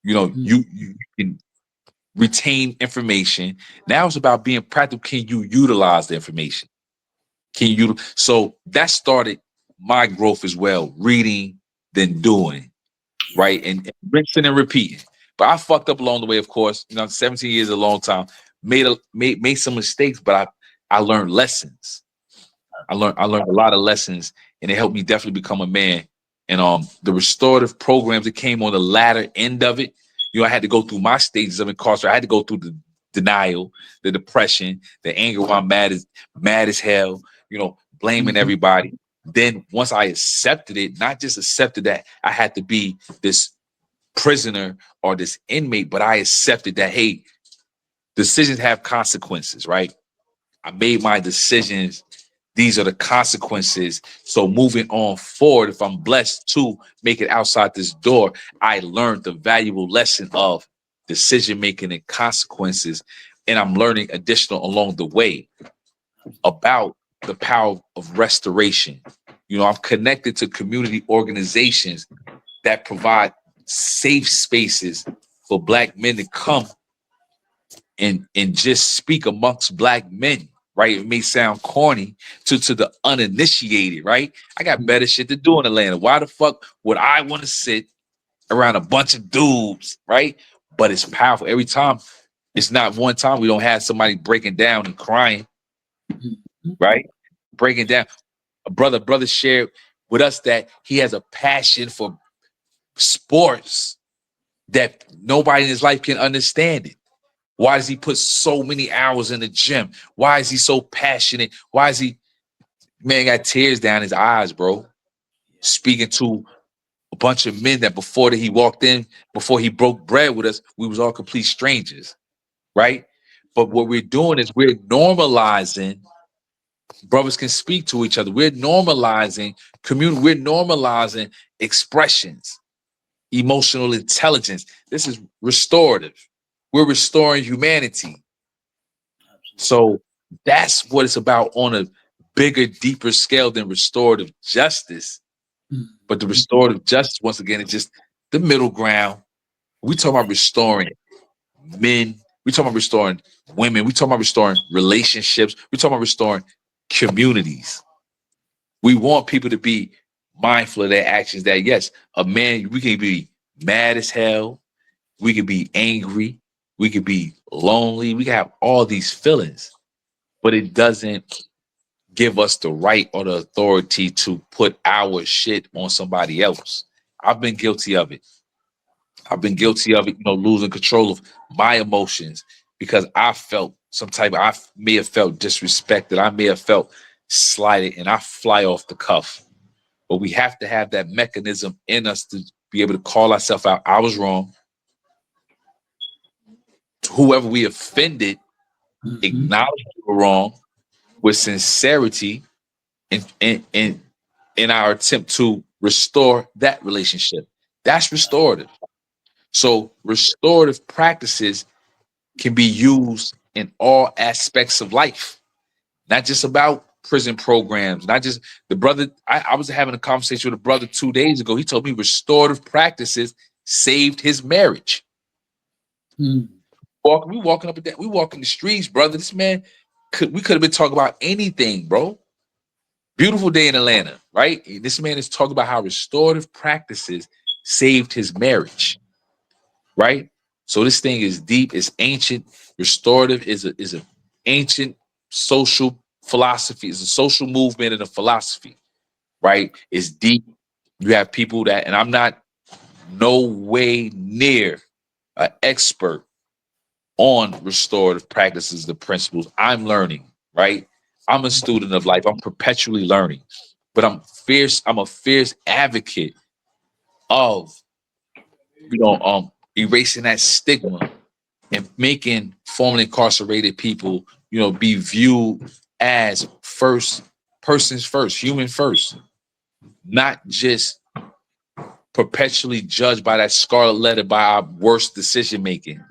You know, you can retain information. Now it's about being practical. Can you utilize the information? Can you? So that started my growth as well. Reading, then doing, right, and rinsing and repeating. But I fucked up along the way, of course. 17 years is a long time. Made some mistakes, but I learned lessons. I learned a lot of lessons, and it helped me definitely become a man. And the restorative programs that came on the latter end of it, I had to go through my stages of incarceration. I had to go through the denial, the depression, the anger where I'm mad as hell, blaming everybody. Then once I accepted it, not just accepted that I had to be this prisoner or this inmate, but I accepted that, hey, decisions have consequences, right? I made my decisions. These are the consequences. So moving on forward, if I'm blessed to make it outside this door, I learned the valuable lesson of decision making and consequences. And I'm learning additional along the way about the power of restoration. I'm connected to community organizations that provide safe spaces for Black men to come and just speak amongst Black men, right? It may sound corny to the uninitiated, right? I got better shit to do in Atlanta. Why the fuck would I want to sit around a bunch of dudes, right? But it's powerful. Every time, it's not one time we don't have somebody breaking down and crying, right? Breaking down. A brother shared with us that he has a passion for sports that nobody in his life can understand it. Why does he put so many hours in the gym? Why is he so passionate? Why is he, man, got tears down his eyes, bro? Speaking to a bunch of men that before he walked in, before he broke bread with us, we was all complete strangers, right? But what we're doing is we're normalizing, brothers can speak to each other. We're normalizing community. We're normalizing expressions, emotional intelligence. This is restorative. We're restoring humanity. So that's what it's about on a bigger, deeper scale than restorative justice. But the restorative justice, once again, is just the middle ground. We talk about restoring men. We talk about restoring women. We talk about restoring relationships. We talk about restoring communities. We want people to be mindful of their actions. That yes, a man, we can be mad as hell. We can be angry. We can be lonely. We can have all these feelings, but it doesn't give us the right or the authority to put our shit on somebody else. I've been guilty of it. I've been guilty of it, losing control of my emotions because I felt I may have felt disrespected. I may have felt slighted and I fly off the cuff. But we have to have that mechanism in us to be able to call ourselves out. I was wrong. To whoever we offended, acknowledge we were wrong with sincerity in our attempt to restore that relationship. That's restorative. So restorative practices can be used in all aspects of life, not just about prison programs, not just the brother. I was having a conversation with a brother 2 days ago. He told me restorative practices saved his marriage. We walking up and down, we walking the streets, brother. This man we could have been talking about anything, bro. Beautiful day in Atlanta, right? This man is talking about how restorative practices saved his marriage, right? So this thing is deep, it's ancient. Restorative is a ancient social philosophy. It's a social movement and a philosophy, right? It's deep. You have people that, and I'm not no way near an expert on restorative practices, the principles. I'm learning, right? I'm a student of life. I'm perpetually learning, but I'm fierce. I'm a fierce advocate of, erasing that stigma and making formerly incarcerated people, be viewed as first persons first, human first, not just perpetually judged by that scarlet letter by our worst decision making.